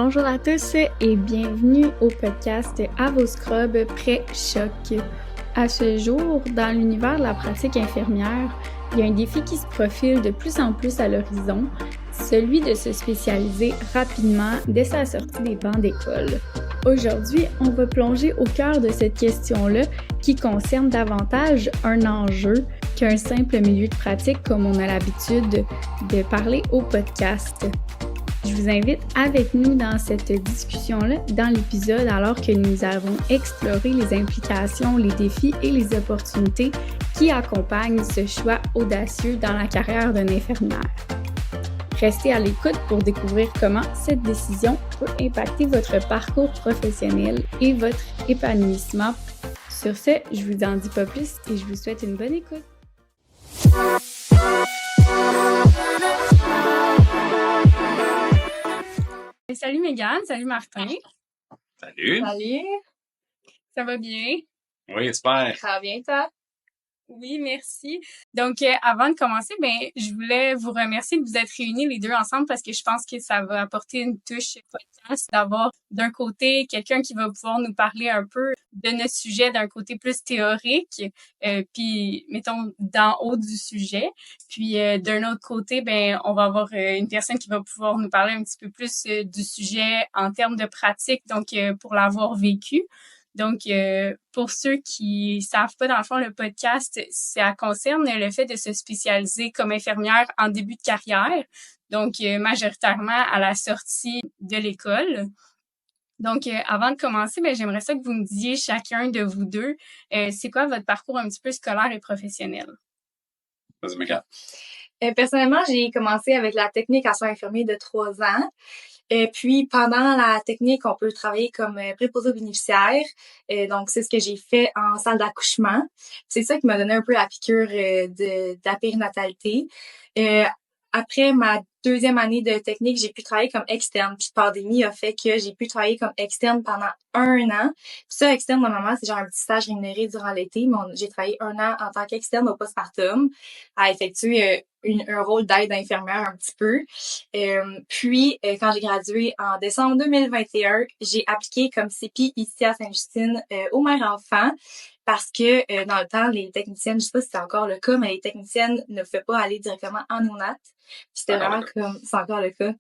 Bonjour à tous et bienvenue au podcast À vos scrubs pré-choc. À ce jour, dans l'univers de la pratique infirmière, il y a un défi qui se profile de plus en plus à l'horizon, celui de se spécialiser rapidement dès sa sortie des bancs d'école. Aujourd'hui, on va plonger au cœur de cette question-là qui concerne davantage un enjeu qu'un simple milieu de pratique comme on a l'habitude de parler au podcast. Je vous invite avec nous dans cette discussion-là, dans l'épisode, alors que nous avons exploré les implications, les défis et les opportunités qui accompagnent ce choix audacieux dans la carrière d'un infirmière. Restez à l'écoute pour découvrir comment cette décision peut impacter votre parcours professionnel et votre épanouissement. Sur ce, je vous en dis pas plus et je vous souhaite une bonne écoute. Salut Mégane, salut Martin. Salut. Salut. Ça va bien? Oui, super. Ça va bien, toi? Oui, merci. Donc, avant de commencer, je voulais vous remercier de vous être réunis les deux ensemble parce que je pense que ça va apporter une touche podcast d'avoir d'un côté quelqu'un qui va pouvoir nous parler un peu de notre sujet d'un côté plus théorique, puis mettons d'en haut du sujet. Puis d'un autre côté, on va avoir une personne qui va pouvoir nous parler un petit peu plus du sujet en termes de pratique, donc pour l'avoir vécu. Donc, pour ceux qui savent pas, dans le fond, le podcast, ça concerne le fait de se spécialiser comme infirmière en début de carrière, donc majoritairement à la sortie de l'école. Donc, avant de commencer, j'aimerais ça que vous me disiez chacun de vous deux, c'est quoi votre parcours un petit peu scolaire et professionnel? Vas-y, Mégane. Personnellement, j'ai commencé avec la technique en soins infirmiers de 3 ans. Puis, pendant la technique, on peut travailler comme préposé aux bénéficiaires. Donc, c'est ce que j'ai fait en salle d'accouchement. C'est ça qui m'a donné un peu la piqûre de la périnatalité. Après ma deuxième année de technique, j'ai pu travailler comme externe. Puis, la pandémie a fait que j'ai pu travailler comme externe pendant 1 an. Puis ça, externe, normalement, c'est genre un petit stage rémunéré durant l'été. Mais j'ai travaillé 1 an en tant qu'externe au postpartum à effectuer un rôle d'aide infirmière un petit peu. Puis, quand j'ai gradué en décembre 2021, j'ai appliqué comme CPI ici à Sainte-Justine aux mères-enfants parce que dans le temps, les techniciennes, je sais pas si c'est encore le cas, mais les techniciennes ne pouvaient pas aller directement en néonat. Puis c'était vraiment comme, c'est encore le cas.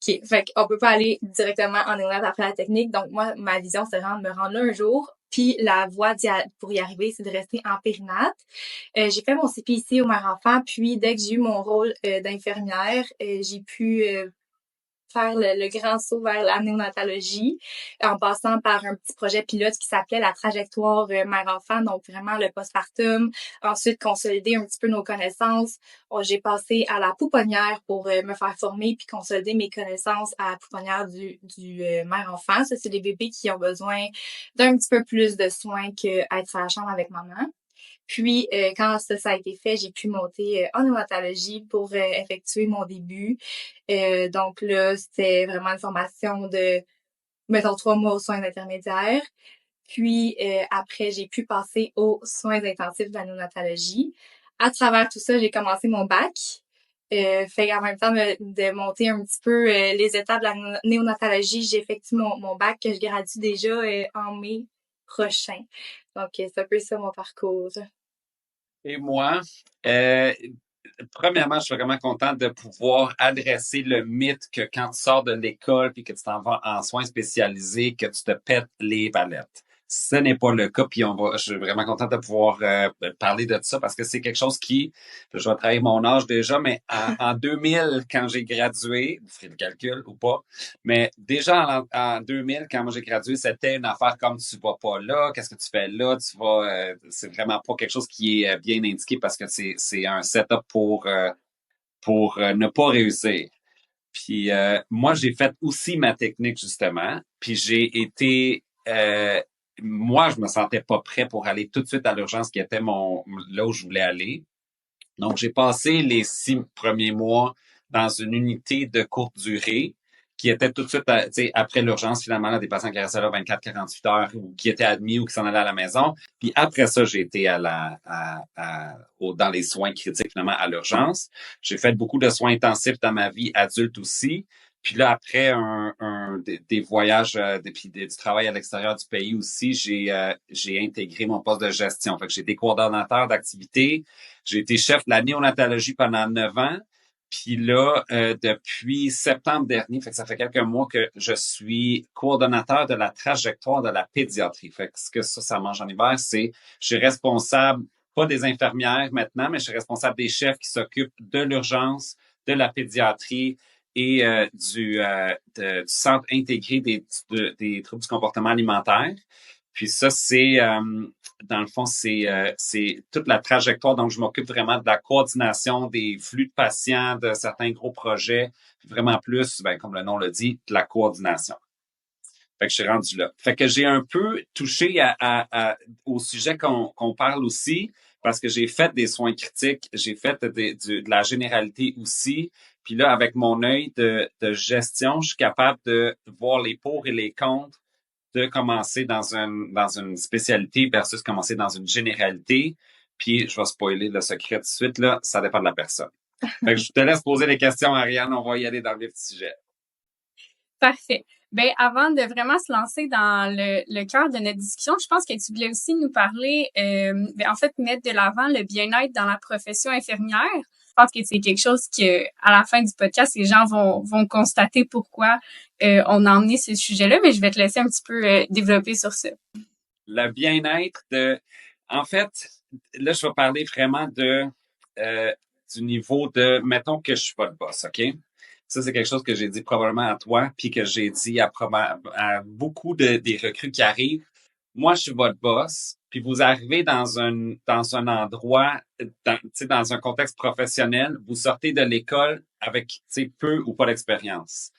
Okay. Fait qu'on peut pas aller directement en néonat après la technique. Donc moi, ma vision, c'est vraiment de me rendre là un jour. Puis la voie pour y arriver, c'est de rester en périnat. J'ai fait mon CP ici au mère-enfant, puis dès que j'ai eu mon rôle d'infirmière, j'ai pu faire le grand saut vers la néonatologie en passant par un petit projet pilote qui s'appelait la trajectoire mère-enfant, donc vraiment le postpartum. Ensuite, consolider un petit peu nos connaissances. J'ai passé à la pouponnière pour me faire former puis consolider mes connaissances à la pouponnière du mère-enfant. Ça, c'est des bébés qui ont besoin d'un petit peu plus de soins qu'être à la chambre avec maman. Puis, quand ça a été fait, j'ai pu monter en néonatologie pour effectuer mon début. Donc là, c'était vraiment une formation de, mettons, 3 mois aux soins intermédiaires. Puis, après, j'ai pu passer aux soins intensifs de la néonatologie. À travers tout ça, j'ai commencé mon bac. Fait en même temps de monter un petit peu les étapes de la néonatologie, j'effectue mon bac que je gradue déjà en mai prochain. Donc, c'est un peu ça mon parcours. Et moi, premièrement, je suis vraiment contente de pouvoir adresser le mythe que quand tu sors de l'école puis que tu t'en vas en soins spécialisés, que tu te pètes les palettes. Ce n'est pas le cas, puis je suis vraiment contente de pouvoir parler de ça parce que c'est quelque chose qui, je vais trahir mon âge déjà, mais en 2000, quand j'ai gradué, vous ferez le calcul ou pas, mais déjà en 2000, quand moi j'ai gradué, c'était une affaire comme tu vas pas là, qu'est-ce que tu fais là, c'est vraiment pas quelque chose qui est bien indiqué parce que c'est un setup pour ne pas réussir. Puis moi, j'ai fait aussi ma technique, justement. Puis j'ai été... moi, je me sentais pas prêt pour aller tout de suite à l'urgence qui était là où je voulais aller. Donc, j'ai passé les 6 premiers mois dans une unité de courte durée qui était tout de suite après l'urgence, finalement, là, des patients qui restaient là 24-48 heures ou qui étaient admis ou qui s'en allaient à la maison. Puis après ça, j'ai été dans les soins critiques, finalement, à l'urgence. J'ai fait beaucoup de soins intensifs dans ma vie adulte aussi. Puis là, après des voyages, puis du travail à l'extérieur du pays aussi, j'ai intégré mon poste de gestion. Fait que j'ai été coordonnateur d'activité. J'ai été chef de la néonatologie pendant 9 ans. Puis là, depuis septembre dernier, fait que ça fait quelques mois que je suis coordonnateur de la trajectoire de la pédiatrie. Fait que ce que ça mange en hiver, c'est je suis responsable, pas des infirmières maintenant, mais je suis responsable des chefs qui s'occupent de l'urgence, de la pédiatrie et du centre intégré des troubles du comportement alimentaire. Puis ça, c'est dans le fond, c'est toute la trajectoire. Donc, je m'occupe vraiment de la coordination des flux de patients, de certains gros projets, puis vraiment plus, ben, comme le nom le dit, de la coordination. Fait que je suis rendu là. Fait que j'ai un peu touché au sujet qu'on parle aussi, parce que j'ai fait des soins critiques, j'ai fait de la généralité aussi. Puis là, avec mon œil de gestion, je suis capable de voir les pour et les contre de commencer dans une spécialité versus commencer dans une généralité. Puis, je vais spoiler le secret tout de suite, là, ça dépend de la personne. Fait que je te laisse poser les questions, Ariane, on va y aller dans le vif du sujet. Parfait. Ben, avant de vraiment se lancer dans le cœur de notre discussion, je pense que tu voulais aussi nous parler, en fait, mettre de l'avant le bien-être dans la profession infirmière. Je pense que c'est quelque chose que, à la fin du podcast, les gens vont constater pourquoi on a emmené ce sujet-là, mais je vais te laisser un petit peu développer sur ça. Le bien-être en fait, là, je vais parler vraiment du niveau de, mettons que je suis pas le boss, OK? Ça, c'est quelque chose que j'ai dit probablement à toi, puis que j'ai dit à beaucoup des recrues qui arrivent. Moi, je suis votre boss, puis vous arrivez dans un endroit, dans un contexte professionnel, vous sortez de l'école avec peu ou pas d'expérience.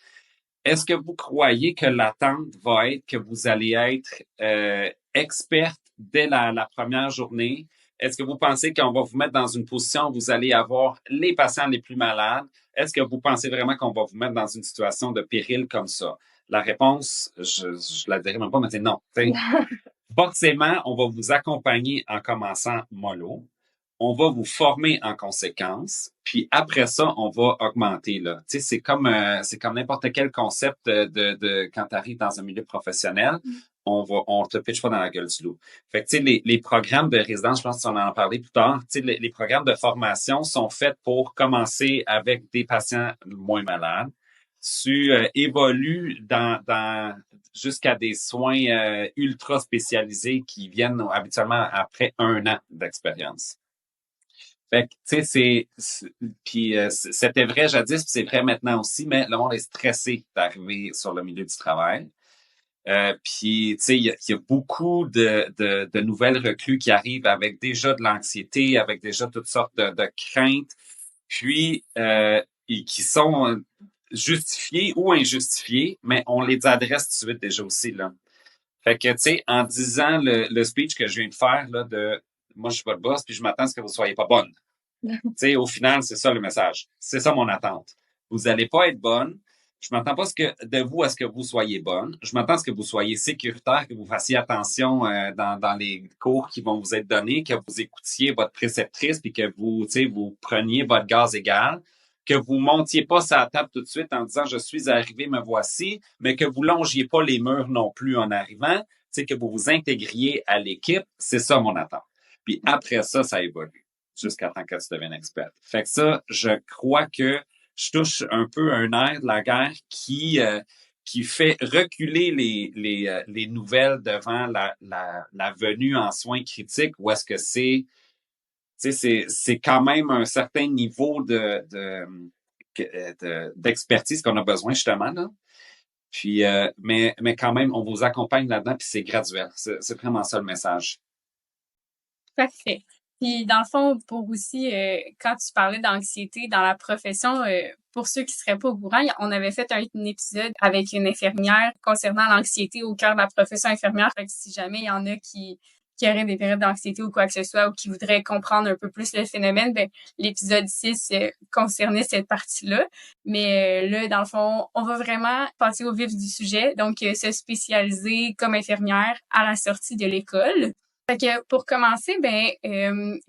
Est-ce que vous croyez que l'attente va être que vous allez être experte dès la première journée? Est-ce que vous pensez qu'on va vous mettre dans une position où vous allez avoir les patients les plus malades? Est-ce que vous pensez vraiment qu'on va vous mettre dans une situation de péril comme ça? La réponse, je la dirai même pas, mais c'est non. Forcément, on va vous accompagner en commençant mollo. On va vous former en conséquence, puis après ça, on va augmenter là. Tu sais, c'est comme n'importe quel concept de quand tu arrives dans un milieu professionnel, on te pitche pas dans la gueule du loup. Fait que tu sais, les programmes de résidence, je pense qu'on en parler plus tard. Tu sais, les programmes de formation sont faits pour commencer avec des patients moins malades. Tu évolues dans jusqu'à des soins ultra spécialisés qui viennent habituellement après 1 an d'expérience. Fait que, tu sais, c'était vrai jadis, puis c'est vrai maintenant aussi, mais le monde est stressé d'arriver sur le milieu du travail. Puis, tu sais, il y a beaucoup de nouvelles recrues qui arrivent avec déjà de l'anxiété, avec déjà toutes sortes de craintes, puis et qui sont justifiées ou injustifiées, mais on les adresse tout de suite déjà aussi, là. Fait que, tu sais, en disant le speech que je viens de faire, là, de moi, je suis votre boss, puis je m'attends à ce que vous soyez pas bonne. Tu sais, au final, c'est ça le message. C'est ça mon attente. Vous allez pas être bonne. Je m'attends pas de vous à ce que vous soyez bonne. Je m'attends à ce que vous soyez sécuritaire, que vous fassiez attention dans les cours qui vont vous être donnés, que vous écoutiez votre préceptrice, puis que vous, tu sais, vous preniez votre gaz égal, que vous montiez pas sur la table tout de suite en disant je suis arrivé, me voici, mais que vous longiez pas les murs non plus en arrivant, tu sais, que vous vous intégriez à l'équipe. C'est ça mon attente. Puis après ça, ça évolue jusqu'à temps que tu deviennes expert. Fait que ça, je crois que je touche un peu un air de la guerre qui fait reculer les nouvelles devant la venue en soins critiques, où est-ce que c'est quand même un certain niveau d'expertise qu'on a besoin justement là. Puis mais quand même on vous accompagne là-dedans puis c'est graduel. C'est vraiment ça le message. Parfait. Puis dans le fond, pour aussi, quand tu parlais d'anxiété dans la profession, pour ceux qui seraient pas au courant, on avait fait un épisode avec une infirmière concernant l'anxiété au cœur de la profession infirmière. Fait que si jamais il y en a qui auraient des périodes d'anxiété ou quoi que ce soit, ou qui voudraient comprendre un peu plus le phénomène, ben l'épisode 6 concernait cette partie-là. Mais là, dans le fond, on va vraiment passer au vif du sujet. Donc, se spécialiser comme infirmière à la sortie de l'école. Fait que pour commencer,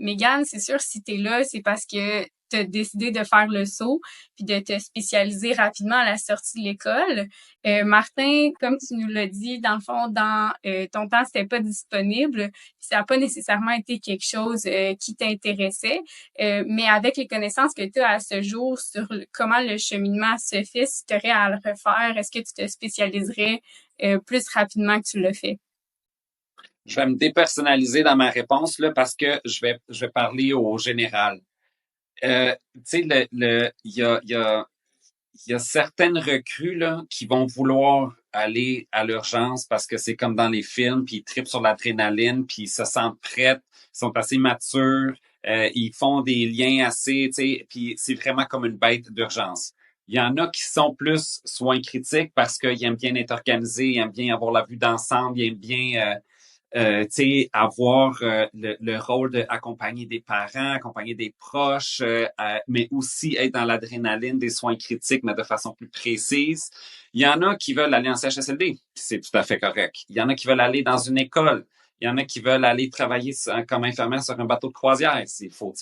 Mégane, c'est sûr, si t'es là, c'est parce que t'as décidé de faire le saut puis de te spécialiser rapidement à la sortie de l'école. Martin, comme tu nous l'as dit, dans le fond, dans ton temps, c'était pas disponible. Ça n'a pas nécessairement été quelque chose qui t'intéressait. Mais avec les connaissances que tu as à ce jour sur comment le cheminement se fait, si tu aurais à le refaire, est-ce que tu te spécialiserais plus rapidement que tu l'as fait? Je vais me dépersonnaliser dans ma réponse là, parce que je vais parler au général. Tu sais, il y a certaines recrues là, qui vont vouloir aller à l'urgence parce que c'est comme dans les films, puis ils trippent sur l'adrénaline, puis ils se sentent prêts, ils sont assez matures, ils font des liens assez, tu sais, puis c'est vraiment comme une bête d'urgence. Il y en a qui sont plus soins critiques parce qu'ils aiment bien être organisés, ils aiment bien avoir la vue d'ensemble, ils aiment bien avoir le rôle d'accompagner des parents, accompagner des proches, mais aussi être dans l'adrénaline des soins critiques, mais de façon plus précise. Il y en a qui veulent aller en CHSLD, c'est tout à fait correct. Il y en a qui veulent aller dans une école. Il y en a qui veulent aller travailler comme infirmière sur un bateau de croisière, s'il faut.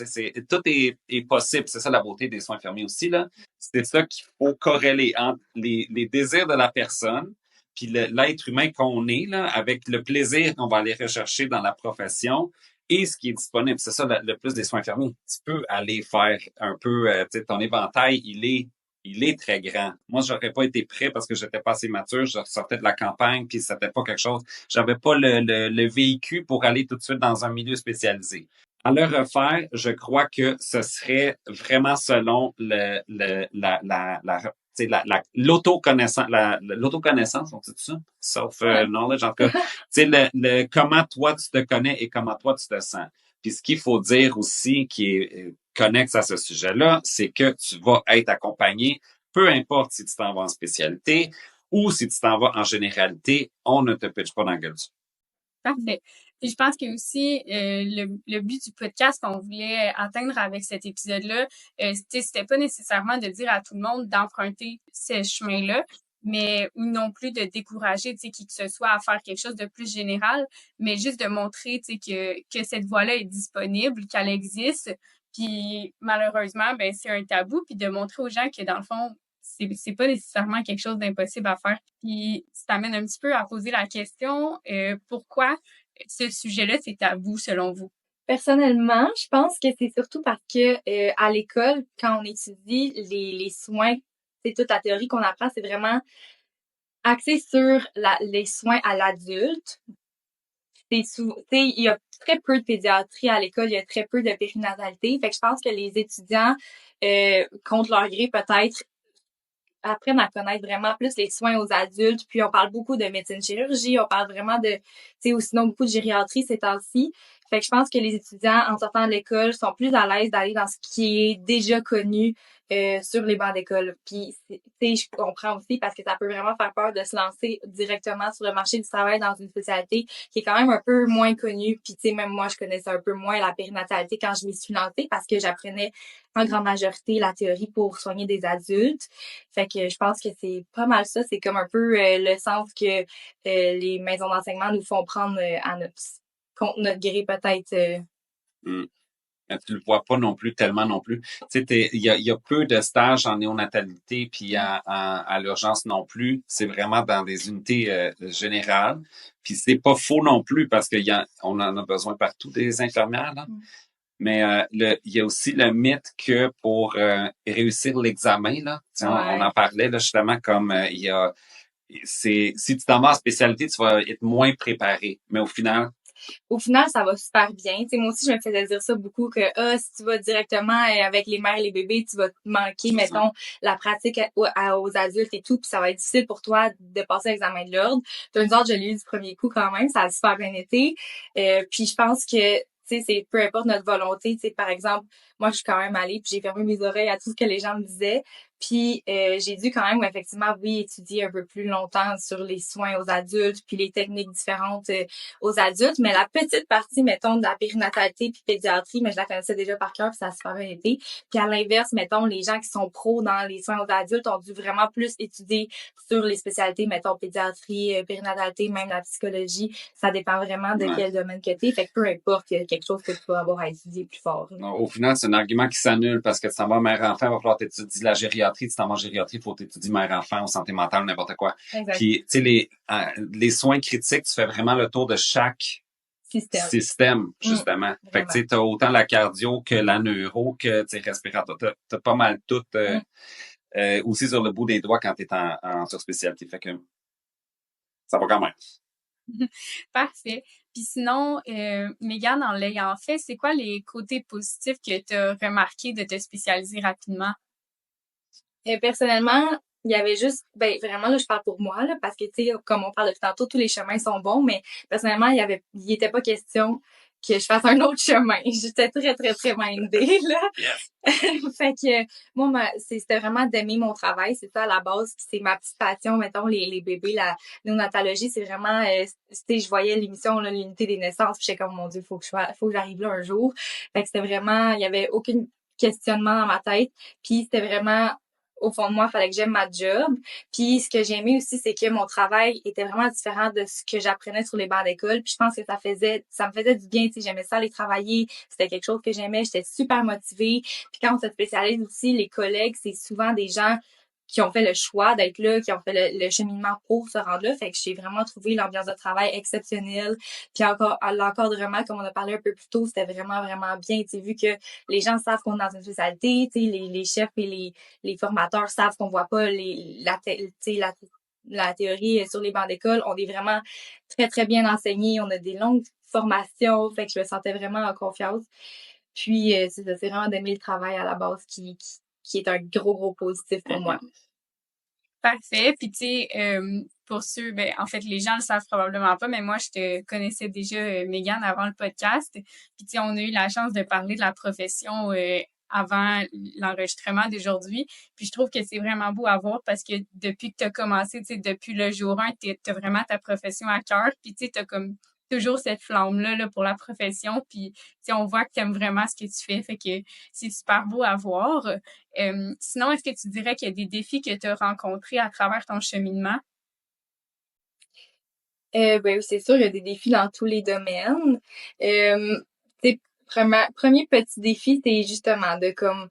Tout est possible. C'est ça la beauté des soins infirmiers aussi, là. C'est ça qu'il faut corréler entre les désirs de la personne puis l'être humain qu'on est, là, avec le plaisir qu'on va aller rechercher dans la profession et ce qui est disponible. C'est ça le plus des soins infirmiers. Tu peux aller faire un peu, ton éventail, il est très grand. Moi, j'aurais pas été prêt parce que j'étais pas assez mature. Je sortais de la campagne, puis c'était pas quelque chose. J'avais pas le véhicule pour aller tout de suite dans un milieu spécialisé. À le refaire, je crois que ce serait vraiment selon l'autoconnaissance, on dit ça? Self-knowledge, en tout cas. Comment toi tu te connais et comment toi tu te sens. Puis ce qu'il faut dire aussi, qui est connexe à ce sujet-là, c'est que tu vas être accompagné, peu importe si tu t'en vas en spécialité ou si tu t'en vas en généralité, on ne te pitche pas dans la gueule. Parfait. Et je pense que aussi le but du podcast qu'on voulait atteindre avec cet épisode-là, c'était pas nécessairement de dire à tout le monde d'emprunter ce chemin-là, mais ou non plus de décourager qui que ce soit à faire quelque chose de plus général, mais juste de montrer que cette voie-là est disponible, qu'elle existe. Puis malheureusement, ben c'est un tabou, puis de montrer aux gens que dans le fond, c'est pas nécessairement quelque chose d'impossible à faire. Puis ça t'amène un petit peu à poser la question pourquoi ce sujet-là c'est tabou selon vous? Personnellement, je pense que c'est surtout parce que à l'école, quand on étudie les soins, c'est toute la théorie qu'on apprend, c'est vraiment axé sur les soins à l'adulte. Il y a très peu de pédiatrie à l'école, il y a très peu de périnatalité. Fait que je pense que les étudiants, contre leur gré, peut-être, apprennent à connaître vraiment plus les soins aux adultes. Puis on parle beaucoup de médecine chirurgie, on parle vraiment de, ou sinon beaucoup de gériatrie ces temps-ci. Fait que je pense que les étudiants, en sortant de l'école, sont plus à l'aise d'aller dans ce qui est déjà connu sur les bancs d'école. Puis, je comprends aussi parce que ça peut vraiment faire peur de se lancer directement sur le marché du travail dans une spécialité qui est quand même un peu moins connue. Puis, même moi, je connaissais un peu moins la périnatalité quand je m'y suis lancée parce que j'apprenais en grande majorité la théorie pour soigner des adultes. Fait que je pense que c'est pas mal ça. C'est comme un peu le sens que les maisons d'enseignement nous font prendre contre notre gré peut-être. Tu le vois pas non plus tellement non plus. Tu sais, il y a peu de stages en néonatalité puis à l'urgence non plus. C'est vraiment dans des unités générales. Puis c'est pas faux non plus parce on en a besoin partout des infirmières là. Mais il y a aussi le mythe que pour réussir l'examen là, on en parlait là justement comme si tu t'en vas en spécialité, tu vas être moins préparé. Mais au final, ça va super bien. T'sais, moi aussi, je me faisais dire ça beaucoup que si tu vas directement avec les mères et les bébés, tu vas te manquer, mettons, la pratique aux adultes et tout, puis ça va être difficile pour toi de passer l'examen de l'ordre. Turns out, je l'ai eu du premier coup quand même, ça a super bien été. Puis je pense que c'est peu importe notre volonté. Par exemple, moi, je suis quand même allée, puis j'ai fermé mes oreilles à tout ce que les gens me disaient. Puis j'ai dû quand même, effectivement, oui, étudier un peu plus longtemps sur les soins aux adultes, puis les techniques différentes aux adultes. Mais la petite partie, mettons, de la périnatalité puis pédiatrie, mais je la connaissais déjà par cœur, puis ça a super bien été. Puis à l'inverse, mettons, les gens qui sont pros dans les soins aux adultes ont dû vraiment plus étudier sur les spécialités, mettons, pédiatrie, périnatalité, même la psychologie. Ça dépend vraiment de quel domaine que t'es. Fait que peu importe, il y a quelque chose que tu vas avoir à étudier plus fort. Au final, c'est un argument qui s'annule parce que tu t'en vas mère-enfant, il va falloir t'étudier la gériatrie, tu t'en vas en gériatrie, il faut t'étudier mère-enfant ou santé mentale, n'importe quoi. Exact. Puis, tu sais, les soins critiques, tu fais vraiment le tour de chaque système, justement. Fait que, tu sais, t'as autant la cardio que la neuro que, tu sais, respiratoire. T'as pas mal tout, aussi sur le bout des doigts quand t'es en surspécialité. Fait que, ça va quand même. Parfait. Puis sinon, Mégane, en l'ayant fait, c'est quoi les côtés positifs que tu as remarqué de te spécialiser rapidement? Personnellement, il y avait juste, vraiment, là, je parle pour moi, là, parce que, tu sais, comme on parle depuis tantôt, tous les chemins sont bons, mais personnellement, il était pas question que je fasse un autre chemin. J'étais très, très, très mindée, là. Yes. Fait que, moi, c'était vraiment d'aimer mon travail. C'est ça, à la base. C'est ma petite passion, mettons, les bébés, la néonatologie, c'est vraiment, tu sais, je voyais l'émission, là, l'unité des naissances, puis j'étais comme, mon Dieu, faut que j'arrive là un jour. Fait que c'était vraiment, il y avait aucun questionnement dans ma tête. Puis c'était vraiment, au fond de moi, il fallait que j'aime ma job. Puis ce que j'ai aimé aussi, c'est que mon travail était vraiment différent de ce que j'apprenais sur les bancs d'école. Puis je pense que ça me faisait du bien, tu sais, j'aimais ça aller travailler. C'était quelque chose que j'aimais, j'étais super motivée. Puis quand on se spécialise aussi, les collègues, c'est souvent des gens qui ont fait le choix d'être là, qui ont fait le cheminement pour se rendre là. Fait que j'ai vraiment trouvé l'ambiance de travail exceptionnelle. Puis encore, l'encadrement, comme on a parlé un peu plus tôt, c'était vraiment, vraiment bien. Tu sais, vu que les gens savent qu'on est dans une spécialité, tu sais, les chefs et les formateurs savent qu'on voit pas la théorie sur les bancs d'école. On est vraiment très, très bien enseignés. On a des longues formations. Fait que je me sentais vraiment en confiance. Puis, c'est vraiment d'aimer le travail à la base qui est un gros, gros positif pour moi. Parfait. Puis tu sais, pour ceux, en fait, les gens le savent probablement pas, mais moi, je te connaissais déjà, Mégane, avant le podcast. Puis tu sais, on a eu la chance de parler de la profession avant l'enregistrement d'aujourd'hui. Puis je trouve que c'est vraiment beau à voir parce que depuis que tu as commencé, tu sais, depuis le jour 1, tu as vraiment ta profession à cœur. Puis tu sais, tu as comme toujours cette flamme-là là, pour la profession. Puis tu sais, on voit que tu aimes vraiment ce que tu fais. Fait que c'est super beau à voir. Sinon, est-ce que tu dirais qu'il y a des défis que tu as rencontrés à travers ton cheminement? Oui, c'est sûr, il y a des défis dans tous les domaines. Premier petit défi, c'est justement de comme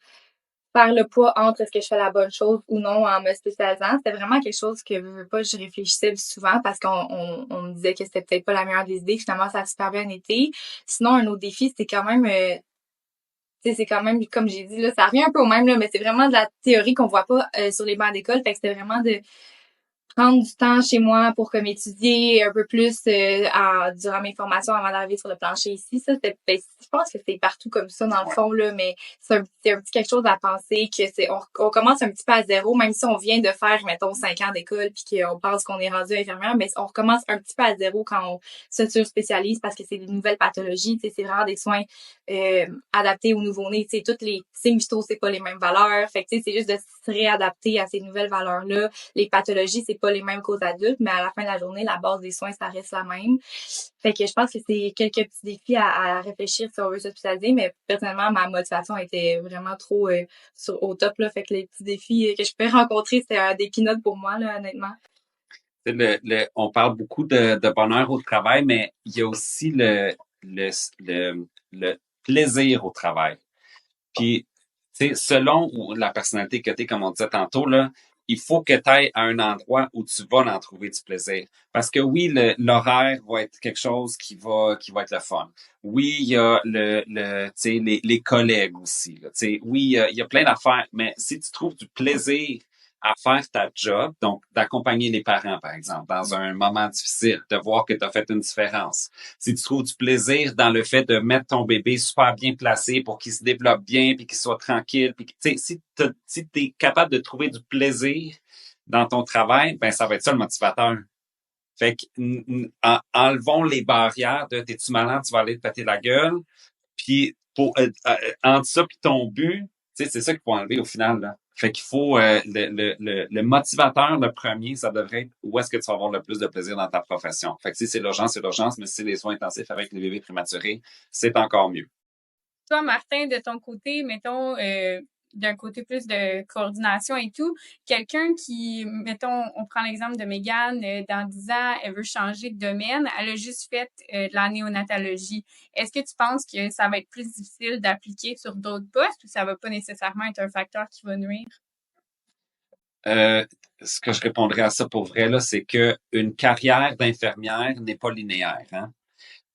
faire le poids entre est-ce que je fais la bonne chose ou non en me spécialisant. C'était vraiment quelque chose que je réfléchissais souvent parce qu'on me disait que c'était peut-être pas la meilleure des idées. Finalement, ça a super bien été. Sinon, un autre défi, c'est quand même c'est quand même, comme j'ai dit, là, ça revient un peu au même, là, mais c'est vraiment de la théorie qu'on voit pas sur les bancs d'école. Fait que c'était vraiment de prendre du temps chez moi pour comme étudier un peu plus durant mes formations avant d'arriver sur le plancher ici. Ça, je pense que c'est partout comme ça dans le fond, là, mais c'est un petit quelque chose à penser que on commence un petit peu à zéro, même si on vient de faire, mettons, 5 ans d'école puis qu'on pense qu'on est rendu infirmière, mais on recommence un petit peu à zéro quand on se surspécialise parce que c'est des nouvelles pathologies, tu sais, c'est vraiment des soins adaptés aux nouveau-nés, tu sais, toutes les signes vitaux, c'est pas les mêmes valeurs. Fait que tu sais, c'est juste de se réadapter à ces nouvelles valeurs-là. Les pathologies, c'est pas les mêmes qu'aux adultes, mais à la fin de la journée, la base des soins, ça reste la même. Fait que je pense que c'est quelques petits défis à réfléchir si on veut se spécialiser, mais personnellement, ma motivation était vraiment trop au top, là. Fait que les petits défis que je peux rencontrer, c'était des peanuts pour moi, là, honnêtement. On parle beaucoup de bonheur au travail, mais il y a aussi le plaisir au travail. Puis, tu sais, selon la personnalité que t'es, comme on disait tantôt, là, il faut que tu ailles à un endroit où tu vas en trouver du plaisir. Parce que oui, l'horaire va être quelque chose qui va être le fun. Oui, il y a tu sais, les collègues aussi, là. Tu sais, oui, il y a plein d'affaires, mais si tu trouves du plaisir à faire ta job, donc d'accompagner les parents, par exemple, dans un moment difficile, de voir que tu as fait une différence. Si tu trouves du plaisir dans le fait de mettre ton bébé super bien placé pour qu'il se développe bien, puis qu'il soit tranquille, puis si tu es capable de trouver du plaisir dans ton travail, ben ça va être ça le motivateur. Fait que enlevons les barrières de t'es-tu malade, tu vas aller te péter la gueule, puis entre ça puis ton but, c'est ça qu'il faut enlever au final, là. Fait qu'il faut le motivateur, le premier, ça devrait être où est-ce que tu vas avoir le plus de plaisir dans ta profession. Fait que si c'est l'urgence, mais si c'est les soins intensifs avec les bébés prématurés, c'est encore mieux. Toi, Martin, de ton côté, mettons, d'un côté plus de coordination et tout, quelqu'un qui, mettons, on prend l'exemple de Mégane, dans 10 ans, elle veut changer de domaine, elle a juste fait de la néonatologie. Est-ce que tu penses que ça va être plus difficile d'appliquer sur d'autres postes ou ça va pas nécessairement être un facteur qui va nuire? Ce que je répondrais à ça pour vrai, là, c'est que une carrière d'infirmière n'est pas linéaire, hein.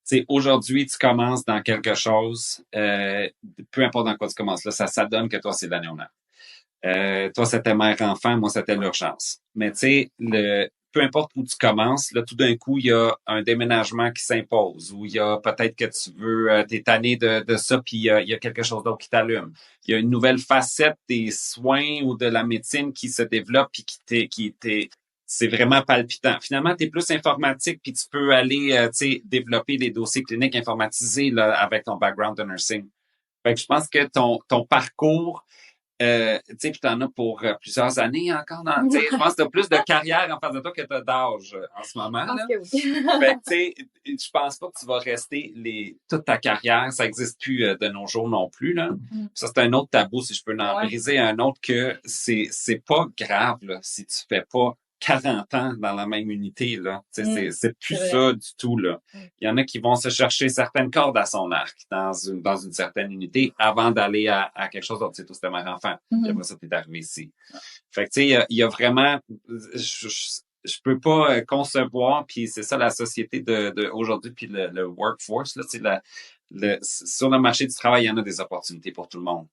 Tu sais, aujourd'hui, tu commences dans quelque chose, peu importe dans quoi tu commences, là, ça donne que toi, c'est de la néonat. Toi, c'était mère-enfant, moi, c'était l'urgence. Mais tu sais, peu importe où tu commences, là, tout d'un coup, il y a un déménagement qui s'impose, ou il y a peut-être que tu veux, t'es tanné de ça, puis il y a quelque chose d'autre qui t'allume. Il y a une nouvelle facette des soins ou de la médecine qui se développe, puis c'est vraiment palpitant. Finalement, tu es plus informatique, puis tu peux aller, tu sais, développer des dossiers cliniques informatisés là, avec ton background de nursing. Fait que je pense que ton parcours tu sais, puis t'en as pour plusieurs années encore. Tu sais, je pense que t'as plus de carrière en face de toi que t'as d'âge en ce moment. Je pense Là. que oui. Fait que, tu sais, je pense pas que tu vas rester toute ta carrière. Ça existe plus de nos jours non plus. Là. Ça, c'est un autre tabou, si je peux en briser un autre, que c'est pas grave là, si tu fais pas 40 ans dans la même unité. Là. C'est plus ça du tout. Là. Il y en a qui vont se chercher certaines cordes à son arc dans une certaine unité avant d'aller à quelque chose d'autre. C'est tout, c'était mère-enfant. Puis après ça, t'es arrivé ici. Fait que, tu sais, il y a vraiment... Je peux pas concevoir, puis c'est ça la société de aujourd'hui, puis le workforce, là, tu sais, sur le marché du travail, il y en a des opportunités pour tout le monde.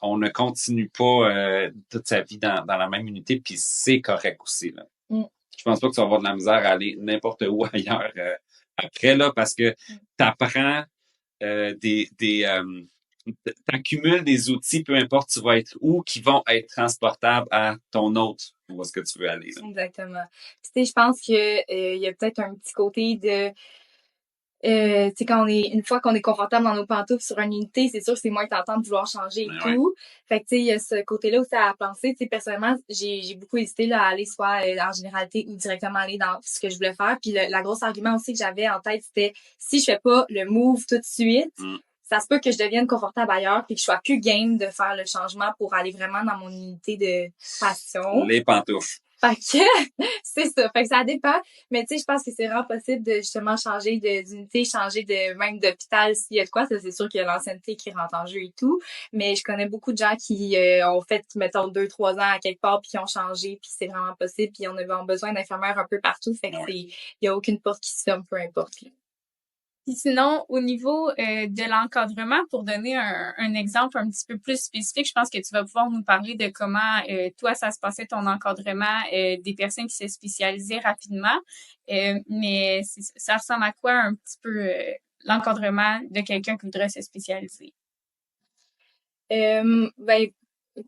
On ne continue pas toute sa vie dans la même unité, puis c'est correct aussi. Là. Je pense pas que tu vas avoir de la misère à aller n'importe où ailleurs après, là, parce que t'apprends t'accumules des outils, peu importe tu vas être où, qui vont être transportables à ton autre, où est-ce que tu veux aller. Là. Exactement. Puis, tu sais, je pense que il y a peut-être un petit côté de tu sais, une fois qu'on est confortable dans nos pantoufles sur une unité, c'est sûr que c'est moins tentant de vouloir changer et tout. Fait que, tu sais, il y a ce côté-là aussi à penser. Tu sais, personnellement, j'ai beaucoup hésité, là, à aller soit en généralité ou directement aller dans ce que je voulais faire. Puis la grosse argument aussi que j'avais en tête, c'était si je fais pas le move tout de suite, ça se peut que je devienne confortable ailleurs puis que je sois plus game de faire le changement pour aller vraiment dans mon unité de passion. Les pantoufles. Fait que, c'est ça. Fait que ça dépend. Mais tu sais, je pense que c'est vraiment possible de justement changer d'unité, changer même d'hôpital s'il y a de quoi. Ça, c'est sûr qu'il y a l'ancienneté qui rentre en jeu et tout. Mais je connais beaucoup de gens qui ont fait, mettons, 2-3 ans à quelque part puis qui ont changé puis c'est vraiment possible puis on a besoin d'infirmières un peu partout. Fait que il y a aucune porte qui se ferme, peu importe. Puis sinon, au niveau de l'encadrement, pour donner un exemple un petit peu plus spécifique, je pense que tu vas pouvoir nous parler de comment toi, ça se passait ton encadrement des personnes qui se spécialisaient rapidement. Mais ça ressemble à quoi un petit peu l'encadrement de quelqu'un qui voudrait se spécialiser? Ben,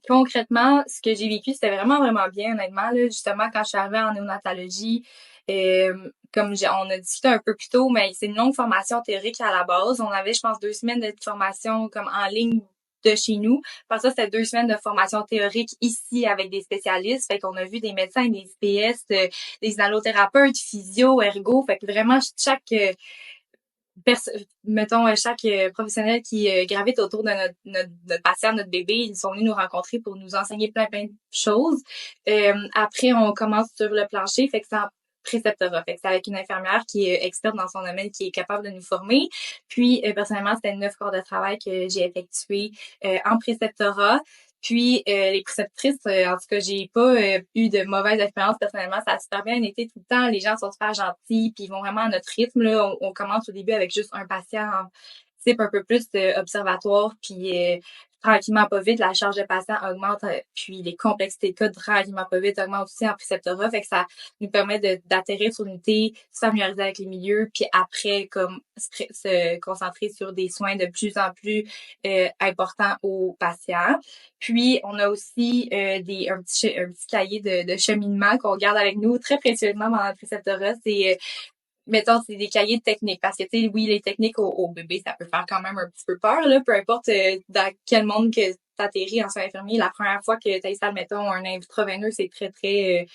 concrètement, ce que j'ai vécu, c'était vraiment, vraiment bien, honnêtement. Là, justement, quand je suis arrivée en néonatologie, comme on a discuté un peu plus tôt, mais c'est une longue formation théorique à la base. On avait, je pense, 2 semaines de formation comme en ligne de chez nous. Par ça, c'était 2 semaines de formation théorique ici avec des spécialistes. Fait qu'on a vu des médecins, des IPS, des allothérapeutes, physio, ergo. Fait que vraiment, chaque professionnel qui gravite autour de notre patient, notre bébé, ils sont venus nous rencontrer pour nous enseigner plein de choses. Après, on commence sur le plancher, fait que c'est en préceptorat. Fait que c'est avec une infirmière qui est experte dans son domaine, qui est capable de nous former. Puis, personnellement, c'était 9 corps de travail que j'ai effectué en préceptorat. Puis les préceptrices, en tout cas, j'ai pas eu de mauvaise expérience personnellement. Ça a super bien été tout le temps. Les gens sont super gentils, puis ils vont vraiment à notre rythme. Là, on commence au début avec juste un patient en type un peu plus observatoire, puis tranquillement pas vite, la charge de patients augmente, puis les complexités de cas tranquillement pas vite augmentent aussi en préceptorat. Fait que ça nous permet d'atterrir sur l'unité, se familiariser avec les milieux, puis après, comme se concentrer sur des soins de plus en plus importants aux patients. Puis, on a aussi un petit cahier de cheminement qu'on garde avec nous très précieusement dans le préceptorat. C'est mettons, c'est des cahiers de techniques. Parce que, tu sais, oui, les techniques au bébé, ça peut faire quand même un petit peu peur, là. Peu importe dans quel monde que t'atterris en soins infirmiers. La première fois que t'installes, mettons, un intraveineux, c'est très,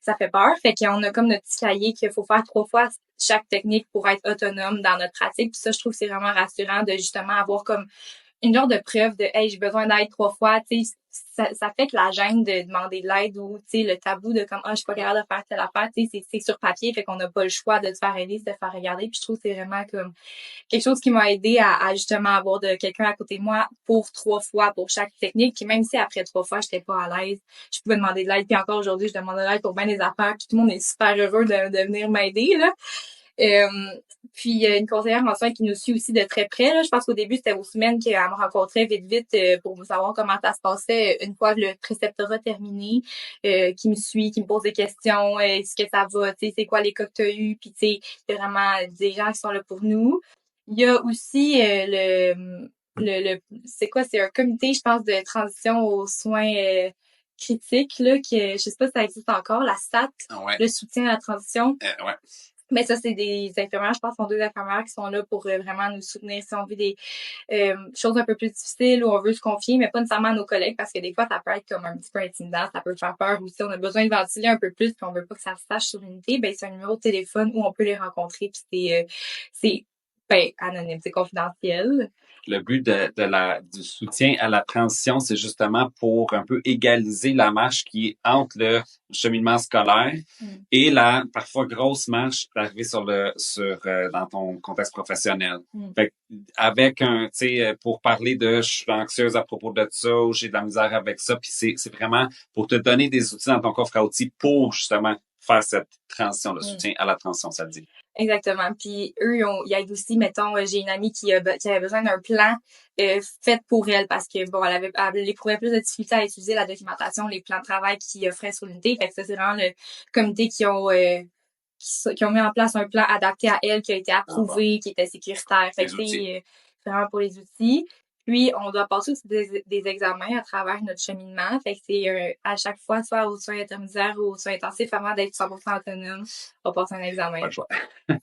ça fait peur. Fait qu'on a comme notre petit cahier qu'il faut faire 3 fois chaque technique pour être autonome dans notre pratique. Puis ça, je trouve que c'est vraiment rassurant de justement avoir comme une genre de preuve de hey, j'ai besoin d'aide 3 fois, tu sais, ça fait que la gêne de demander de l'aide ou tu sais le tabou de comme je suis pas capable de faire telle affaire, tu sais, c'est sur papier, fait qu'on n'a pas le choix de se faire aider, de se faire regarder. Puis je trouve que c'est vraiment comme quelque chose qui m'a aidé à justement avoir de quelqu'un à côté de moi pour 3 fois pour chaque technique. Puis même si après 3 fois j'étais pas à l'aise, je pouvais demander de l'aide. Puis encore aujourd'hui, je demande de l'aide pour bien des affaires. Puis tout le monde est super heureux de venir m'aider là. Euh, puis il y a une conseillère en soins qui nous suit aussi de très près. Là. Je pense qu'au début, c'était aux semaines qu'elle me rencontrait vite pour savoir comment ça se passait une fois le préceptorat terminé, qui me suit, qui me pose des questions, est-ce que ça va, tu sais, c'est quoi les cas que tu as eu, puis tu sais, il y a vraiment des gens qui sont là pour nous. Il y a aussi c'est quoi, c'est un comité, je pense, de transition aux soins critiques, là, que je sais pas si ça existe encore, la SAT, Ouais. le soutien à la transition. Ouais. Mais ça, c'est des infirmières, je pense, sont 2 infirmières qui sont là pour vraiment nous soutenir si on vit des choses un peu plus difficiles ou on veut se confier, mais pas nécessairement à nos collègues, parce que des fois, ça peut être comme un petit peu intimidant, ça peut faire peur aussi. On a besoin de ventiler un peu plus, puis on veut pas que ça se sache sur l'unité. Ben, c'est un numéro de téléphone où on peut les rencontrer, puis c'est anonyme, c'est confidentiel. Le but du soutien à la transition, c'est justement pour un peu égaliser la marche qui est entre le cheminement scolaire et la parfois grosse marche d'arriver dans ton contexte professionnel. Fait que, avec tu sais, pour parler de je suis anxieuse à propos de ça ou j'ai de la misère avec ça, puis c'est vraiment pour te donner des outils dans ton coffre à outils pour justement faire cette transition, le soutien à la transition, ça le dit. Exactement. Puis eux, ils aident aussi, mettons, j'ai une amie qui avait besoin d'un plan fait pour elle parce que bon, elle éprouvait plus de difficultés à utiliser la documentation, les plans de travail qu'ils offraient sur l'unité. Fait que ça, c'est vraiment le comité qui ont mis en place un plan adapté à elle, qui a été approuvé, qui était sécuritaire. Fait que c'est vraiment pour les outils. Puis, on doit passer aussi des examens à travers notre cheminement. Fait que c'est à chaque fois, soit aux soins intermédiaires ou aux soins intensifs, avant d'être 100% autonome, on passe un examen. Pas le choix.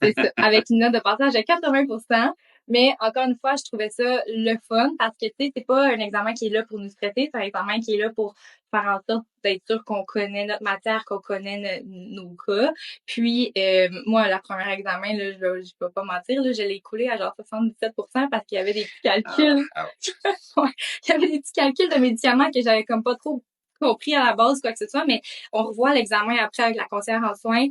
C'est ça, avec une note de passage de 80%. Mais encore une fois, je trouvais ça le fun parce que, tu sais, c'est pas un examen qui est là pour nous traiter, c'est un examen qui est là pour faire en sorte d'être sûr qu'on connaît notre matière, qu'on connaît nos cas. Puis, moi, le premier examen, là, je vais pas mentir, là, je l'ai coulé à genre 77% parce qu'il y avait des petits calculs. Ouais, il y avait des petits calculs de médicaments que j'avais comme pas trop compris à la base, quoi que ce soit, mais on revoit l'examen après avec la conseillère en soins.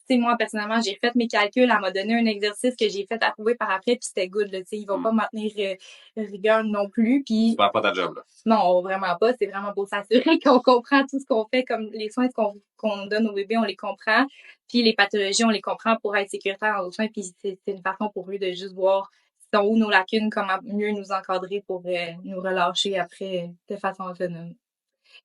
Moi, personnellement, j'ai fait mes calculs, elle m'a donné un exercice que j'ai fait approuver par après, puis c'était good, là, tu sais, ils vont pas m'en tenir rigueur non plus, puis... Tu perds pas ta job, là. Non, vraiment pas, c'est vraiment pour s'assurer qu'on comprend tout ce qu'on fait, comme les soins qu'on donne aux bébés, on les comprend, puis les pathologies, on les comprend pour être sécuritaire aux soins, puis c'est une façon pour eux de juste voir sont où nos lacunes, comment mieux nous encadrer pour nous relâcher après de façon autonome.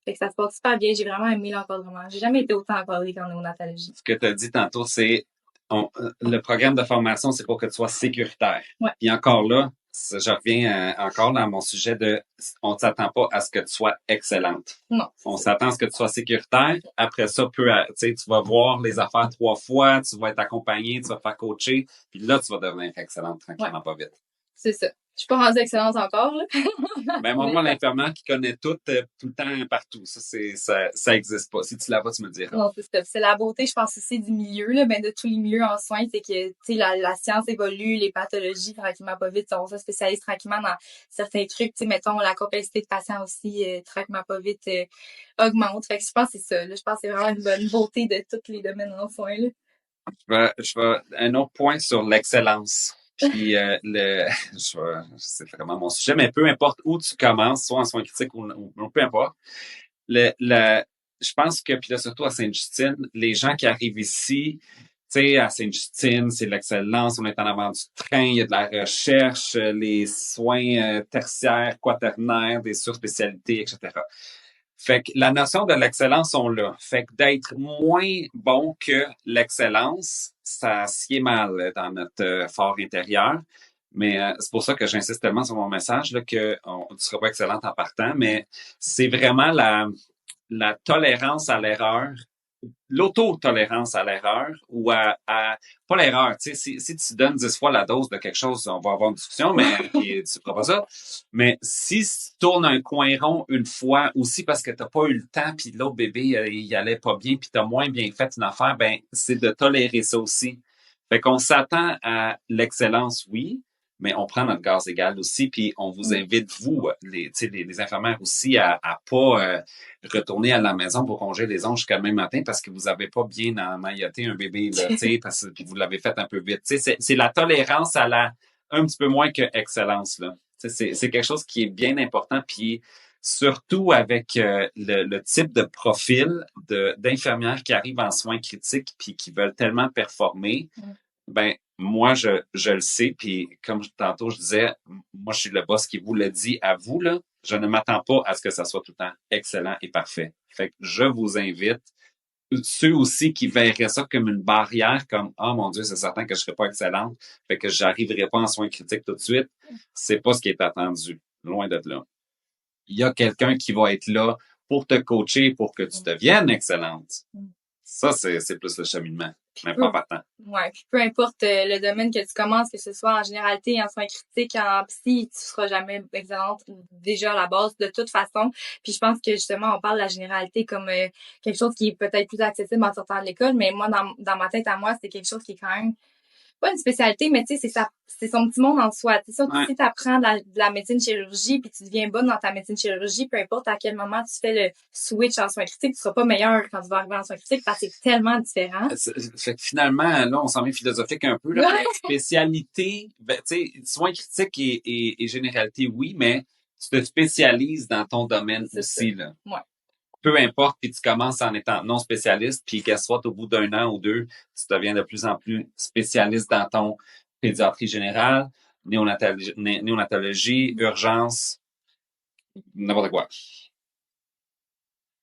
Fait que ça se passe super bien. J'ai vraiment aimé l'encadrement. J'ai jamais été autant encadrée qu'en néonatologie. Ce que tu as dit tantôt, c'est le programme de formation, c'est pour que tu sois sécuritaire. Ouais. Puis encore là, je reviens encore dans mon sujet de on ne s'attend pas à ce que tu sois excellente. Non. On s'attend à ce que tu sois sécuritaire. Après ça, tu vas voir les affaires 3 fois, tu vas être accompagné, tu vas te faire coacher, puis là, tu vas devenir excellente tranquillement, pas vite. C'est ça. Je suis pas rendue excellente encore, là. Ben, moi, l'infirmière qui connaît tout le temps, partout. Ça existe pas. Si tu la vois, tu me diras. Non, c'est ça. C'est la beauté, je pense aussi, du milieu, là, ben, de tous les milieux en soins, c'est que, tu sais, la science évolue, les pathologies, tranquillement, pas vite, on se spécialise tranquillement dans certains trucs, tu sais, mettons, la complexité de patients aussi, tranquillement, pas vite, augmente. Fait que je pense que c'est ça, là. Je pense que c'est vraiment une bonne beauté de tous les domaines en soins, là. Je vais un autre point sur l'excellence. Puis c'est vraiment mon sujet, mais peu importe où tu commences, soit en soins critiques ou peu importe. Je pense que, puis là, surtout à Sainte-Justine, les gens qui arrivent ici, tu sais, à Sainte-Justine, c'est l'excellence, on est en avant du train, il y a de la recherche, les soins tertiaires, quaternaires, des surspécialités, etc. Fait que la notion de l'excellence sont là. Fait que d'être moins bon que l'excellence, ça s'y est mal dans notre fort intérieur. Mais c'est pour ça que j'insiste tellement sur mon message là, que tu seras pas excellente en partant, mais c'est vraiment la tolérance à l'erreur, l'auto-tolérance à l'erreur ou pas l'erreur, tu sais, si tu donnes 10 fois la dose de quelque chose, on va avoir une discussion, mais puis, tu feras pas ça. Mais si tu tournes un coin rond une fois aussi parce que t'as pas eu le temps puis l'autre bébé, il allait pas bien puis t'as moins bien fait une affaire, ben, c'est de tolérer ça aussi. Fait qu'on s'attend à l'excellence, oui, mais on prend notre gaz égal aussi, puis on vous invite, vous, les infirmières aussi, à pas retourner à la maison pour congé les ongles jusqu'à demain matin parce que vous avez pas bien emmailloté un bébé, là, parce que puis vous l'avez fait un peu vite. C'est la tolérance à la un petit peu moins que excellence, là. C'est quelque chose qui est bien important, puis surtout avec le type de profil d'infirmières qui arrivent en soins critiques puis qui veulent tellement performer, ben moi, je le sais, puis comme tantôt je disais, moi, je suis le boss qui vous le dit à vous, là. Je ne m'attends pas à ce que ça soit tout le temps excellent et parfait. Fait que je vous invite, ceux aussi qui verraient ça comme une barrière, comme « Oh mon Dieu, c'est certain que je serai pas excellente, fait que j'arriverai pas en soins critiques tout de suite », c'est pas ce qui est attendu. Loin de là. Il y a quelqu'un qui va être là pour te coacher, pour que tu deviennes excellente. Ça, c'est plus le cheminement, mais pas partant. Ouais, puis peu importe le domaine que tu commences, que ce soit en généralité, en soins critiques, en psy, tu seras jamais excellente déjà à la base de toute façon. Puis je pense que justement, on parle de la généralité comme quelque chose qui est peut-être plus accessible en sortant de l'école, mais moi, dans ma tête à moi, c'est quelque chose qui est quand même pas une spécialité, mais tu sais, c'est son petit monde en soi. C'est sûr que si tu apprends de la médecine chirurgie puis tu deviens bonne dans ta médecine chirurgie, peu importe à quel moment tu fais le switch en soins critiques, tu seras pas meilleur quand tu vas arriver en soins critiques parce que c'est tellement différent. Fait que finalement, là, on s'en vient philosophique un peu, là. Spécialité, ben, tu sais, soins critiques et généralité, oui, mais tu te spécialises dans ton domaine aussi, là. Ouais. Peu importe, puis tu commences en étant non spécialiste, puis qu'elle soit au bout d'un an ou deux, tu deviens de plus en plus spécialiste dans ton pédiatrie générale, néonatologie, urgence, n'importe quoi.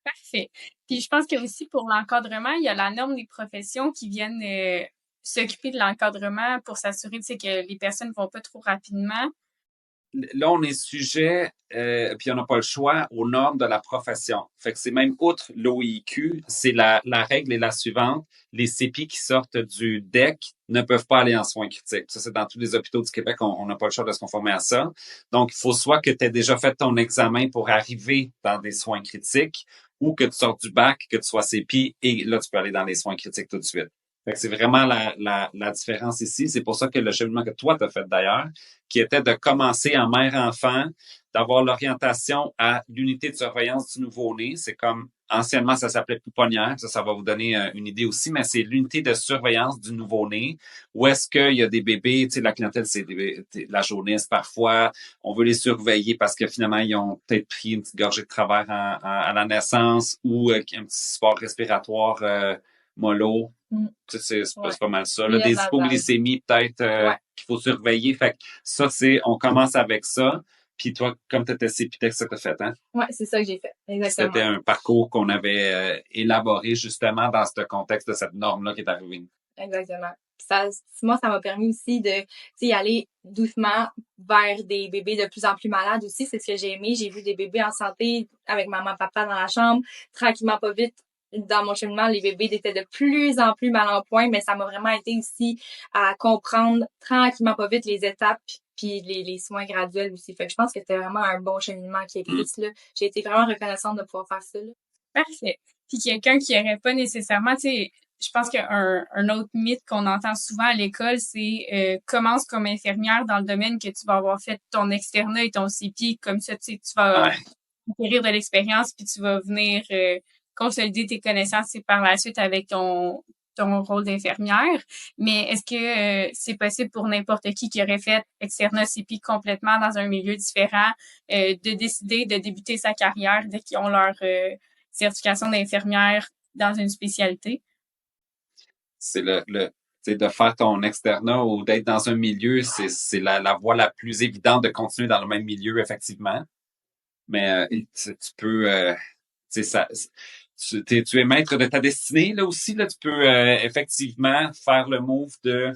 Parfait. Puis je pense que aussi pour l'encadrement, il y a la norme des professions qui viennent s'occuper de l'encadrement pour s'assurer que les personnes ne vont pas trop rapidement. Là, on est sujet, puis on n'a pas le choix, aux normes de la profession. Fait que c'est même outre l'OIQ, c'est la règle est la suivante. Les CPI qui sortent du DEC ne peuvent pas aller en soins critiques. Ça, c'est dans tous les hôpitaux du Québec, on n'a pas le choix de se conformer à ça. Donc, il faut soit que tu aies déjà fait ton examen pour arriver dans des soins critiques ou que tu sortes du bac, que tu sois CPI et là, tu peux aller dans les soins critiques tout de suite. Fait que c'est vraiment la différence ici. C'est pour ça que le cheminement que toi t'as fait d'ailleurs, qui était de commencer en mère-enfant, d'avoir l'orientation à l'unité de surveillance du nouveau-né. C'est comme, anciennement, ça s'appelait pouponnière. Ça va vous donner une idée aussi, mais c'est l'unité de surveillance du nouveau-né. Où est-ce qu'il y a des bébés, tu sais, la clientèle, c'est la jaunisse parfois. On veut les surveiller parce que finalement, ils ont peut-être pris une petite gorgée de travers à la naissance ou un petit support respiratoire mollo. C'est pas mal ça. Là, des hypoglycémies peut-être qu'il faut surveiller. Fait que ça, on commence avec ça. Puis toi, comme tu étais CPTEC, c'est ça que tu as fait, hein? Ouais, c'est ça que j'ai fait. Exactement. C'était un parcours qu'on avait élaboré justement dans ce contexte de cette norme-là qui est arrivée. Exactement. Moi, ça m'a permis aussi de y aller doucement vers des bébés de plus en plus malades aussi. C'est ce que j'ai aimé. J'ai vu des bébés en santé avec maman, papa dans la chambre, tranquillement, pas vite. Dans mon cheminement, les bébés étaient de plus en plus mal en point, mais ça m'a vraiment aidé aussi à comprendre tranquillement, pas vite les étapes puis les soins graduels aussi. Fait que je pense que c'était vraiment un bon cheminement qui est pris, là. J'ai été vraiment reconnaissante de pouvoir faire ça, là. Parfait. Puis quelqu'un qui n'aurait pas nécessairement, tu sais, je pense qu'un autre mythe qu'on entend souvent à l'école, c'est commence comme infirmière dans le domaine que tu vas avoir fait ton externat et ton CPI, comme ça, tu sais, tu vas acquérir de l'expérience puis tu vas venir consolider tes connaissances et par la suite avec ton rôle d'infirmière. Mais est-ce que c'est possible pour n'importe qui aurait fait externat CPI complètement dans un milieu différent de décider de débuter sa carrière dès qu'ils ont leur certification d'infirmière dans une spécialité? C'est de faire ton externat ou d'être dans un milieu, c'est la voie la plus évidente de continuer dans le même milieu, effectivement. Mais tu peux, tu es maître de ta destinée là aussi là. Tu peux effectivement faire le move de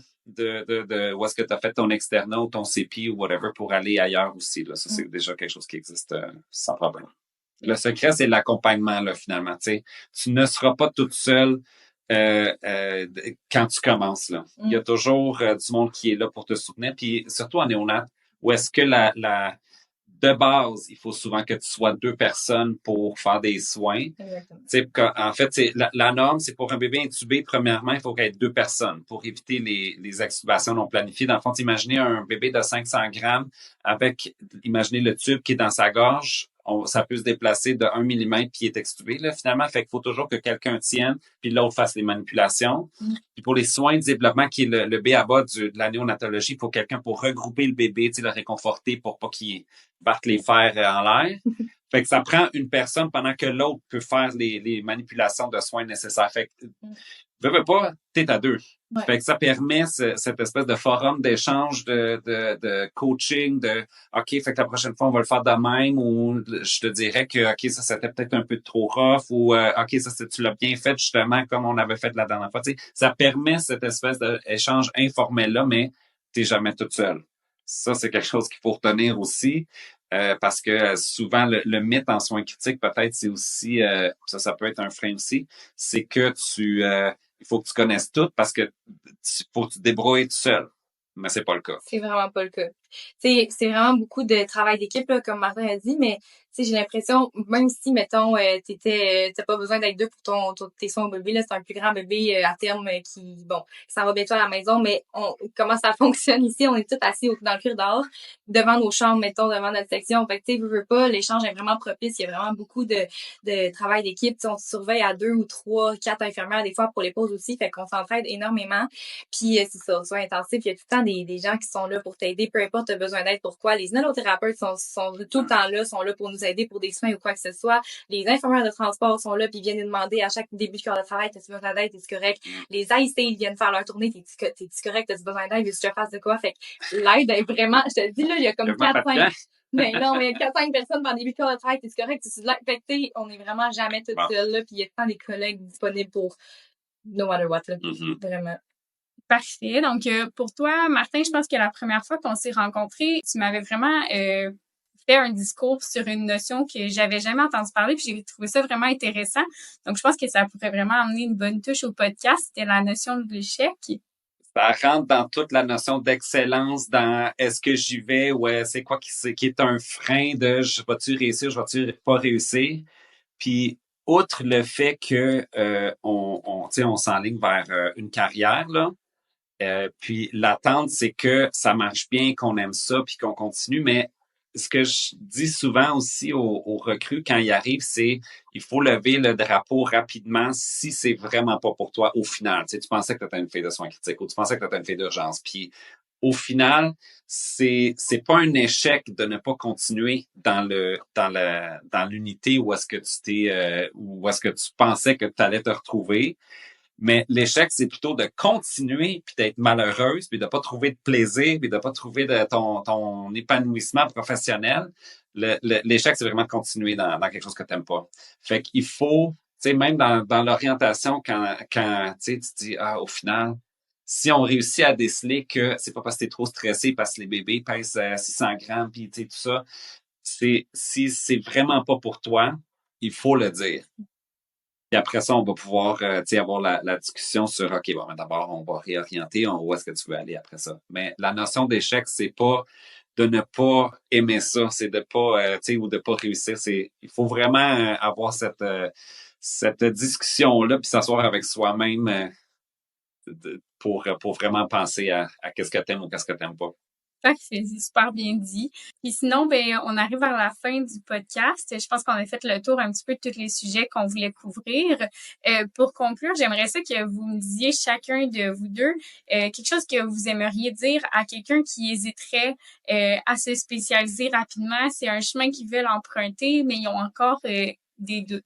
où est-ce que tu as fait ton externat ou ton CPI ou whatever pour aller ailleurs aussi là. Ça c'est déjà quelque chose qui existe sans problème. Le secret, c'est l'accompagnement, là, finalement. Tu ne seras pas toute seule quand tu commences. Là. Il y a toujours du monde qui est là pour te soutenir. Puis surtout en néonat, où est-ce que de base, il faut souvent que tu sois 2 personnes pour faire des soins. Exactement. Tu sais, en fait, c'est la norme, c'est pour un bébé intubé, premièrement, il faut qu'il y ait 2 personnes pour éviter les extubations non planifiées. Dans le fond, imaginez un bébé de 500 grammes avec, imaginez le tube qui est dans sa gorge. Ça peut se déplacer de 1 millimètre puis il est extubé, là, finalement. Fait qu'il faut toujours que quelqu'un tienne puis l'autre fasse les manipulations. Puis pour les soins de développement, qui est le B.A.-ba de la néonatologie, il faut quelqu'un pour regrouper le bébé, tu sais, le réconforter pour pas qu'il batte les fers en l'air. Fait que ça prend une personne pendant que l'autre peut faire les manipulations de soins nécessaires. Fait que, veux pas, t'es à 2. Ouais. Fait que ça permet cette espèce de forum d'échange, de coaching, OK, fait que la prochaine fois, on va le faire de même, ou je te dirais que, OK, ça, c'était peut-être un peu trop rough, ou, OK, ça, tu l'as bien fait, justement, comme on avait fait la dernière fois. Tu sais, ça permet cette espèce d'échange informel-là, mais t'es jamais toute seule. Ça, c'est quelque chose qu'il faut retenir aussi. Parce que souvent, le mythe en soins critiques, peut-être, c'est aussi, ça peut être un frein aussi, c'est que il faut que tu connaisses tout parce que faut que tu te débrouilles tout seul. Mais c'est pas le cas. C'est vraiment pas le cas. C'est vraiment beaucoup de travail d'équipe, là, comme Martin a dit, mais j'ai l'impression, même si, mettons, t'as pas besoin d'être 2 pour tes soins au bébé, là, c'est un plus grand bébé à terme qui, bon, ça va bientôt à la maison, mais comment ça fonctionne ici, on est tous assis dans le corridor, devant nos chambres, mettons, devant notre section. Fait que, tu sais, veux pas, l'échange est vraiment propice, il y a vraiment beaucoup de travail d'équipe. T'sais, on se surveille à 2 ou 3, 4 infirmières des fois pour les pauses aussi, fait qu'on s'entraide énormément. Puis c'est ça, soins intensifs, il y a tout le temps des gens qui sont là pour t'aider, peu importe t'as besoin d'aide, pourquoi. Les inhalothérapeutes sont tout le temps là, sont là pour nous aider pour des soins ou quoi que ce soit. Les infirmières de transport sont là puis viennent nous demander à chaque début de corps de travail, t'as-tu besoin d'aide, t'es-tu correct? Les AIC, ils viennent faire leur tournée, t'es-tu correct, t'as-tu besoin d'aide, veux-tu que je te fasse de quoi? Fait que l'aide est vraiment, je te dis là, il y a comme 4-5, mais non, mais 4-5 personnes par début de corps de travail, t'es-tu correct, t'es-tu de l'aide? Fait que on est vraiment jamais toute seule là, puis il y a tant des collègues disponibles pour no matter what, là. Vraiment. Parfait. Donc, pour toi, Martin, je pense que la première fois qu'on s'est rencontrés, tu m'avais vraiment fait un discours sur une notion que j'avais jamais entendu parler, puis j'ai trouvé ça vraiment intéressant. Donc, je pense que ça pourrait vraiment amener une bonne touche au podcast. C'était la notion de l'échec. Ça rentre dans toute la notion d'excellence, dans est-ce que j'y vais ou c'est quoi qui est un frein de je vais-tu réussir, je vais-tu pas réussir. Puis, outre le fait que on s'enligne vers une carrière, là, puis l'attente, c'est que ça marche bien, qu'on aime ça, puis qu'on continue. Mais ce que je dis souvent aussi aux recrues quand ils arrivent, c'est il faut lever le drapeau rapidement si c'est vraiment pas pour toi au final. Tu sais, tu pensais que tu étais une fille de soins critiques ou tu pensais que tu étais une fille d'urgence. Puis au final, c'est pas un échec de ne pas continuer dans l'unité où est-ce que où est-ce que tu pensais que tu allais te retrouver. Mais l'échec, c'est plutôt de continuer puis d'être malheureuse puis de pas trouver de plaisir puis de pas trouver de ton épanouissement professionnel. L'échec, c'est vraiment de continuer dans quelque chose que t'aimes pas. Fait qu'il faut, tu sais, même dans l'orientation, quand tu te dis, au final, si on réussit à déceler que c'est pas parce que t'es trop stressé, parce que les bébés pèsent 600 grammes puis tu sais, tout ça, si c'est vraiment pas pour toi, il faut le dire. Et après ça, on va pouvoir avoir la discussion sur OK, bon, mais d'abord, on va réorienter, où est-ce que tu veux aller après ça. Mais la notion d'échec, c'est pas de ne pas aimer ça, c'est de pas, ou de pas réussir. Il faut vraiment avoir cette discussion-là, puis s'asseoir avec soi-même pour vraiment penser à qu'est-ce que t'aimes ou qu'est-ce que t'aimes pas. Parfait, c'est super bien dit. Puis sinon, on arrive vers la fin du podcast. Je pense qu'on a fait le tour un petit peu de tous les sujets qu'on voulait couvrir. Pour conclure, j'aimerais ça que vous me disiez chacun de vous deux quelque chose que vous aimeriez dire à quelqu'un qui hésiterait à se spécialiser rapidement. C'est un chemin qu'ils veulent emprunter, mais ils ont encore des doutes.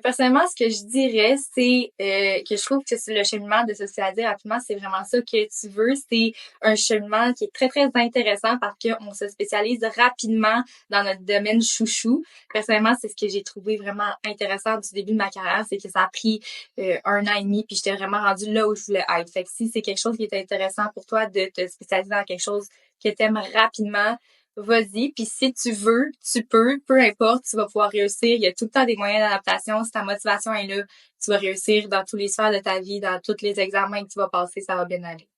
Personnellement, ce que je dirais, c'est que je trouve que c'est le cheminement de se spécialiser rapidement, c'est vraiment ça que tu veux. C'est un cheminement qui est très, très intéressant parce qu'on se spécialise rapidement dans notre domaine chouchou. Personnellement, c'est ce que j'ai trouvé vraiment intéressant du début de ma carrière, c'est que ça a pris 1 an et demi, puis j'étais vraiment rendue là où je voulais être. Fait que si c'est quelque chose qui est intéressant pour toi de te spécialiser dans quelque chose que t'aimes rapidement, vas-y, puis si tu veux, tu peux, peu importe, tu vas pouvoir réussir. Il y a tout le temps des moyens d'adaptation. Si ta motivation est là, tu vas réussir dans tous les sphères de ta vie, dans tous les examens que tu vas passer, ça va bien aller.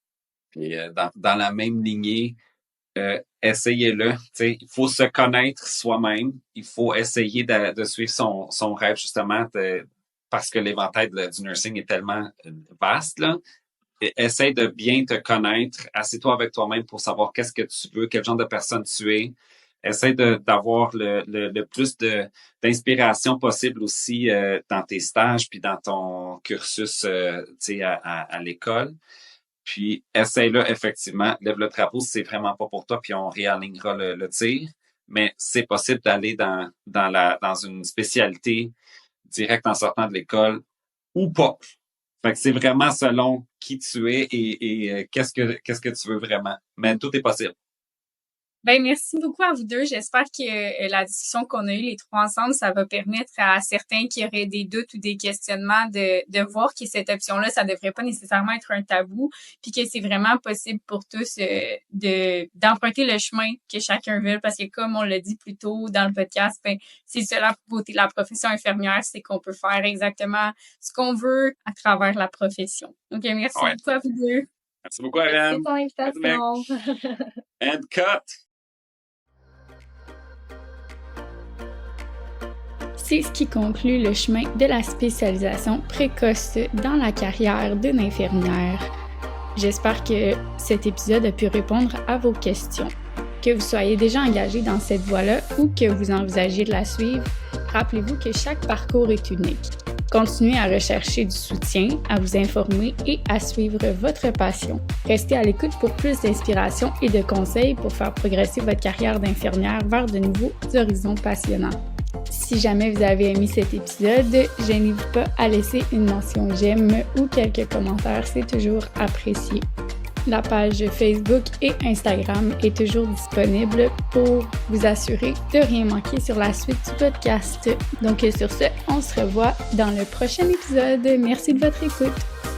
Puis dans la même lignée, essayez-le. Tu sais, il faut se connaître soi-même. Il faut essayer de suivre son rêve, justement, parce que l'éventail du nursing est tellement vaste, là. Essaye de bien te connaître. Assieds-toi avec toi-même pour savoir qu'est-ce que tu veux, quel genre de personne tu es. Essaye d'avoir le plus d'inspiration possible aussi dans tes stages puis dans ton cursus tu sais, à l'école. Puis essaye-le effectivement. Lève le drapeau si c'est vraiment pas pour toi, puis on réalignera le tir. Mais c'est possible d'aller dans une spécialité directe en sortant de l'école ou pas. Fait que c'est vraiment selon qui tu es et qu'est-ce que tu veux vraiment. Mais tout est possible. Ben, merci beaucoup à vous deux. J'espère que la discussion qu'on a eue les trois ensemble, ça va permettre à certains qui auraient des doutes ou des questionnements de voir que cette option-là, ça devrait pas nécessairement être un tabou, puis que c'est vraiment possible pour tous d'emprunter le chemin que chacun veut, parce que comme on l'a dit plus tôt dans le podcast, ben, c'est ça la beauté de la profession infirmière, c'est qu'on peut faire exactement ce qu'on veut à travers la profession. Donc, merci beaucoup à vous deux. Merci beaucoup, Ariane. Merci pour l'invitation. And cut! C'est ce qui conclut le chemin de la spécialisation précoce dans la carrière d'une infirmière. J'espère que cet épisode a pu répondre à vos questions. Que vous soyez déjà engagé dans cette voie-là ou que vous envisagez de la suivre, rappelez-vous que chaque parcours est unique. Continuez à rechercher du soutien, à vous informer et à suivre votre passion. Restez à l'écoute pour plus d'inspiration et de conseils pour faire progresser votre carrière d'infirmière vers de nouveaux horizons passionnants. Si jamais vous avez aimé cet épisode, gênez-vous pas à laisser une mention j'aime ou quelques commentaires, c'est toujours apprécié. La page Facebook et Instagram est toujours disponible pour vous assurer de rien manquer sur la suite du podcast. Donc sur ce, on se revoit dans le prochain épisode. Merci de votre écoute.